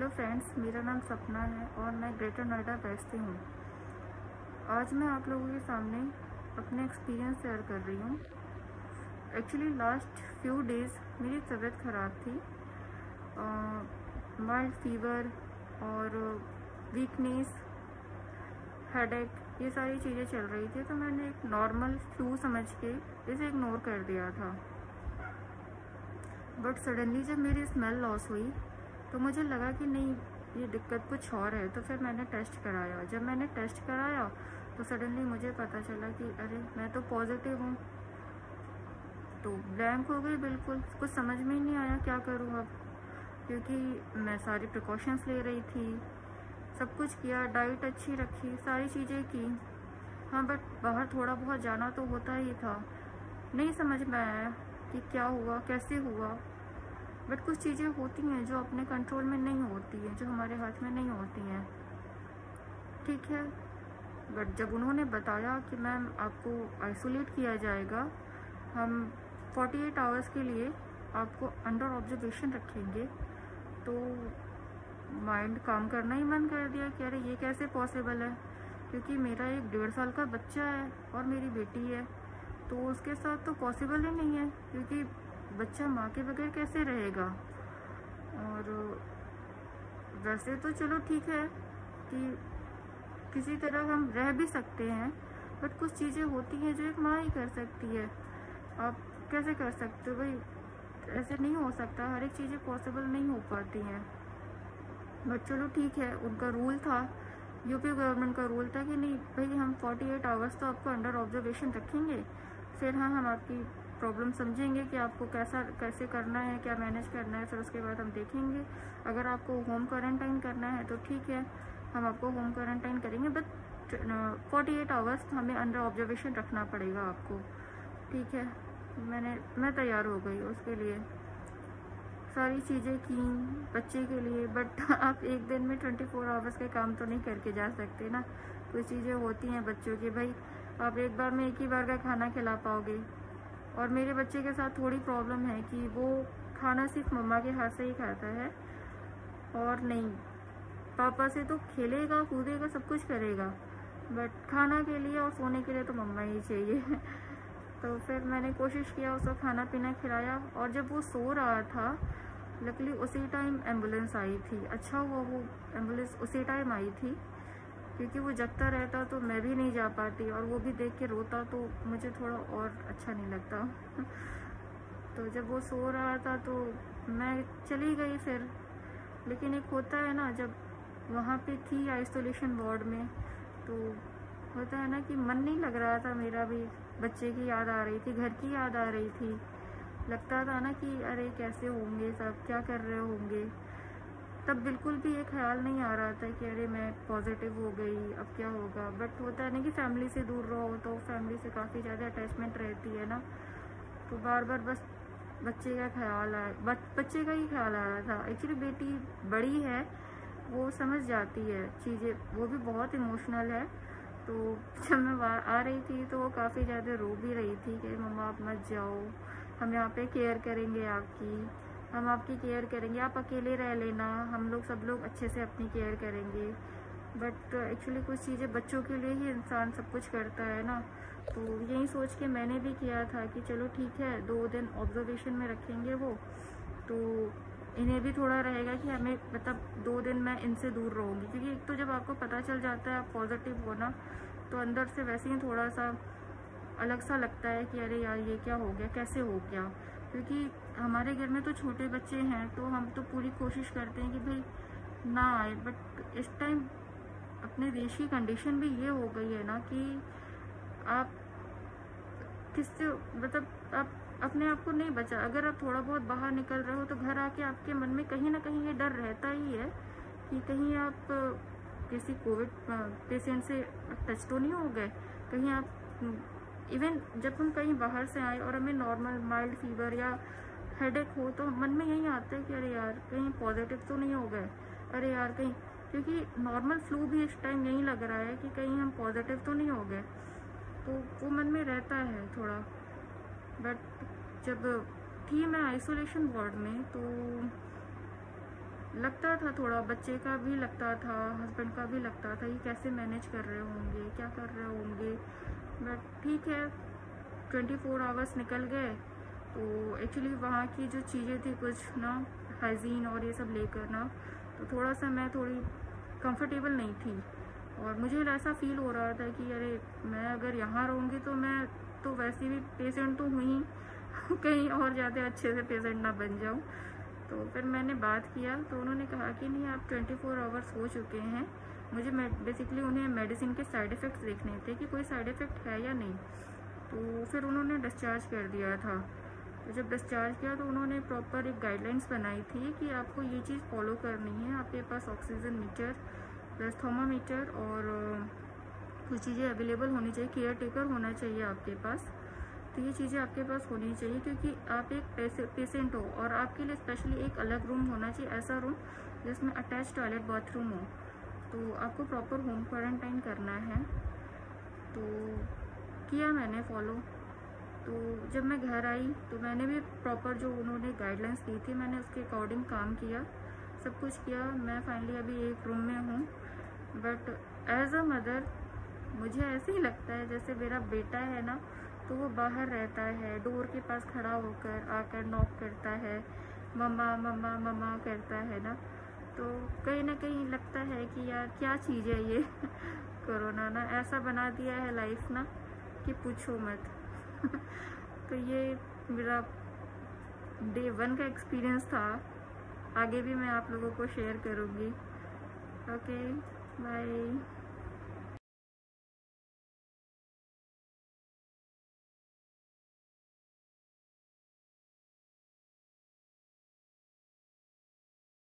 Hello friends, मेरा नाम सपना है और मैं ग्रेटर नोएडा वेस्ट से हूँ। आज मैं आप लोगों के सामने अपने एक्सपीरियंस शेयर कर रही हूँ। एक्चुअली लास्ट फ्यू डेज़ मेरी तबीयत ख़राब थी। माइल्ड फीवर और वीकनेस, हेडेक, ये सारी चीज़ें चल रही थी, तो मैंने एक नॉर्मल फ्लू समझ के इसे इग्नोर कर दिया था। बट सडनली जब मेरी स्मेल लॉस हुई तो मुझे लगा कि नहीं, ये दिक्कत कुछ और है। तो फिर मैंने टेस्ट कराया। जब मैंने टेस्ट कराया तो सडनली मुझे पता चला कि अरे मैं तो पॉजिटिव हूँ। तो ब्लैंक हो गई, बिल्कुल कुछ समझ में ही नहीं आया क्या करूँ अब, क्योंकि मैं सारी प्रिकॉशंस ले रही थी, सब कुछ किया, डाइट अच्छी रखी, सारी चीज़ें की। हाँ, बट बाहर थोड़ा बहुत जाना तो होता ही था। नहीं समझ में आया कि क्या हुआ, कैसे हुआ। बट कुछ चीज़ें होती हैं जो अपने कंट्रोल में नहीं होती हैं, जो हमारे हाथ में नहीं होती हैं, ठीक है। बट जब उन्होंने बताया कि मैम आपको आइसोलेट किया जाएगा, हम 48 आवर्स के लिए आपको अंडर ऑब्जर्वेशन रखेंगे, तो माइंड काम करना ही बंद कर दिया कि अरे ये कैसे पॉसिबल है, क्योंकि मेरा एक 1.5 साल का बच्चा है और मेरी बेटी है, तो उसके साथ तो पॉसिबल ही नहीं है, क्योंकि बच्चा माँ के बगैर कैसे रहेगा। और वैसे तो चलो ठीक है कि किसी तरह हम रह भी सकते हैं, बट कुछ चीज़ें होती हैं जो एक माँ ही कर सकती है। आप कैसे कर सकते हो भाई, ऐसे नहीं हो सकता, हर एक चीज़ें पॉसिबल नहीं हो पाती हैं। बट चलो ठीक है, उनका रूल था, यूपी गवर्नमेंट का रूल था कि नहीं भाई, हम 48 आवर्स तो आपको अंडर ऑब्जर्वेशन रखेंगे, फिर हाँ हम आपकी प्रॉब्लम समझेंगे कि आपको कैसे करना है, क्या मैनेज करना है, फिर उसके बाद हम देखेंगे। अगर आपको होम क्वारंटाइन करना है तो ठीक है, हम आपको होम क्वारंटाइन करेंगे, बट 48 आवर्स हमें अंडर ऑब्जर्वेशन रखना पड़ेगा आपको, ठीक है। मैं तैयार हो गई उसके लिए, सारी चीज़ें की बच्चे के लिए। बट आप एक दिन में 24 आवर्स के काम तो नहीं करके जा सकते ना। कुछ चीज़ें होती हैं बच्चों की, भाई आप एक बार में एक ही बार का खाना खिला पाओगे। और मेरे बच्चे के साथ थोड़ी प्रॉब्लम है कि वो खाना सिर्फ मम्मा के हाथ से ही खाता है, और नहीं, पापा से तो खेलेगा कूदेगा सब कुछ करेगा, बट खाना के लिए और सोने के लिए तो मम्मा ही चाहिए। तो फिर मैंने कोशिश किया, उसको खाना पीना खिलाया, और जब वो सो रहा था, लकीली उसी टाइम एम्बुलेंस आई थी। अच्छा हुआ वो एम्बुलेंस उसी टाइम आई थी, क्योंकि वो जगता रहता तो मैं भी नहीं जा पाती, और वो भी देख के रोता तो मुझे थोड़ा और अच्छा नहीं लगता। तो जब वो सो रहा था तो मैं चली गई फिर। लेकिन एक होता है ना, जब वहाँ पे थी आइसोलेशन वार्ड में, तो होता है ना कि मन नहीं लग रहा था मेरा भी, बच्चे की याद आ रही थी, घर की याद आ रही थी, लगता था ना कि अरे कैसे होंगे सब, क्या कर रहे होंगे। तब बिल्कुल भी ये ख्याल नहीं आ रहा था कि अरे मैं पॉजिटिव हो गई, अब क्या होगा। बट होता है ना कि फैमिली से दूर रहो तो फैमिली से काफ़ी ज़्यादा अटैचमेंट रहती है ना, तो बार बार बस बच्चे का ख्याल बच्चे का ही ख्याल आ रहा था। एक्चुअली बेटी बड़ी है, वो समझ जाती है चीज़ें, वो भी बहुत इमोशनल है। तो जब मैं आ रही थी तो वो काफ़ी ज़्यादा रो भी रही थी कि मम्मा आप मत जाओ, हम यहाँ पे केयर करेंगे आपकी, हम आपकी केयर करेंगे, आप अकेले रह लेना, हम लोग सब लोग अच्छे से अपनी केयर करेंगे। बट एक्चुअली कुछ चीज़ें बच्चों के लिए ही इंसान सब कुछ करता है ना। तो यही सोच के मैंने भी किया था कि चलो ठीक है, 2 दिन ऑब्जर्वेशन में रखेंगे वो, तो इन्हें भी थोड़ा रहेगा कि हमें मतलब 2 दिन मैं इनसे दूर रहूँगी, क्योंकि एक तो जब आपको पता चल जाता है आप पॉजिटिव हो ना, तो अंदर से वैसे ही थोड़ा सा अलग सा लगता है कि अरे यार ये क्या हो गया, कैसे हो गया। क्योंकि हमारे घर में तो छोटे बच्चे हैं, तो हम तो पूरी कोशिश करते हैं कि भाई ना आए। बट इस टाइम अपने देश की कंडीशन भी ये हो गई है ना कि आप किससे मतलब आप अपने आप को नहीं बचा। अगर आप थोड़ा बहुत बाहर निकल रहे हो तो घर आके आपके मन में कहीं ना कहीं ये डर रहता ही है कि कहीं आप किसी कोविड पेशेंट से टच तो नहीं हो गए, कहीं आप इवन जब हम कहीं बाहर से आए और हमें नॉर्मल माइल्ड फीवर या हेडेक हो तो मन में यही आता है कि अरे यार कहीं पॉजिटिव तो नहीं हो गए, अरे यार कहीं, क्योंकि नॉर्मल फ्लू भी इस टाइम यही लग रहा है कि कहीं हम पॉजिटिव तो नहीं हो गए, तो वो मन में रहता है थोड़ा। बट जब थी मैं आइसोलेशन वार्ड में, तो लगता था थोड़ा, बच्चे का भी लगता था, हस्बैंड का भी लगता था, ये कैसे मैनेज कर रहे होंगे, क्या कर रहे होंगे। बट ठीक है, 24 आवर्स निकल गए। तो एक्चुअली वहाँ की जो चीज़ें थी कुछ ना, हाइजीन और ये सब लेकर ना, तो थोड़ा सा मैं थोड़ी कंफर्टेबल नहीं थी। और मुझे ऐसा फील हो रहा था कि अरे मैं अगर यहाँ रहूँगी तो मैं तो वैसे भी पेशेंट तो हुई कहीं और ज़्यादा अच्छे से पेशेंट ना बन जाऊँ। तो फिर मैंने बात किया तो उन्होंने कहा कि नहीं, आप 24 आवर्स हो चुके हैं। मुझे बेसिकली उन्हें मेडिसिन के साइड इफ़ेक्ट्स देखने थे कि कोई साइड इफ़ेक्ट है या नहीं। तो फिर उन्होंने डिस्चार्ज कर दिया था। तो जब डिस्चार्ज किया तो उन्होंने प्रॉपर एक गाइडलाइंस बनाई थी कि आपको ये चीज़ फॉलो करनी है। आपके पास ऑक्सीजन मीटर प्लस थर्मामीटर और कुछ चीज़ें अवेलेबल होनी चाहिए, केयर टेकर होना चाहिए आपके पास। तो ये चीज़ें आपके पास होनी चाहिए क्योंकि आप एक पेशेंट हो और आपके लिए स्पेशली एक अलग रूम होना चाहिए, ऐसा रूम जिसमें अटैच टॉयलेट बाथरूम हो। तो आपको प्रॉपर होम क्वारंटाइन करना है। तो किया मैंने फॉलो। तो जब मैं घर आई तो मैंने भी प्रॉपर जो उन्होंने गाइडलाइंस दी थी मैंने उसके अकॉर्डिंग काम किया, सब कुछ किया। मैं फाइनली अभी एक रूम में हूँ। बट एज अ मदर मुझे ऐसे ही लगता है जैसे मेरा बेटा है ना, तो वो बाहर रहता है, डोर के पास खड़ा होकर आकर नॉक करता है, मम्मा मम्मा मम्मा करता है ना। तो कहीं ना कहीं लगता है कि यार क्या चीज़ है ये कोरोना ना ऐसा बना दिया है लाइफ ना कि पूछो मत तो ये मेरा डे 1 का एक्सपीरियंस था। आगे भी मैं आप लोगों को शेयर करूँगी। Okay, bye.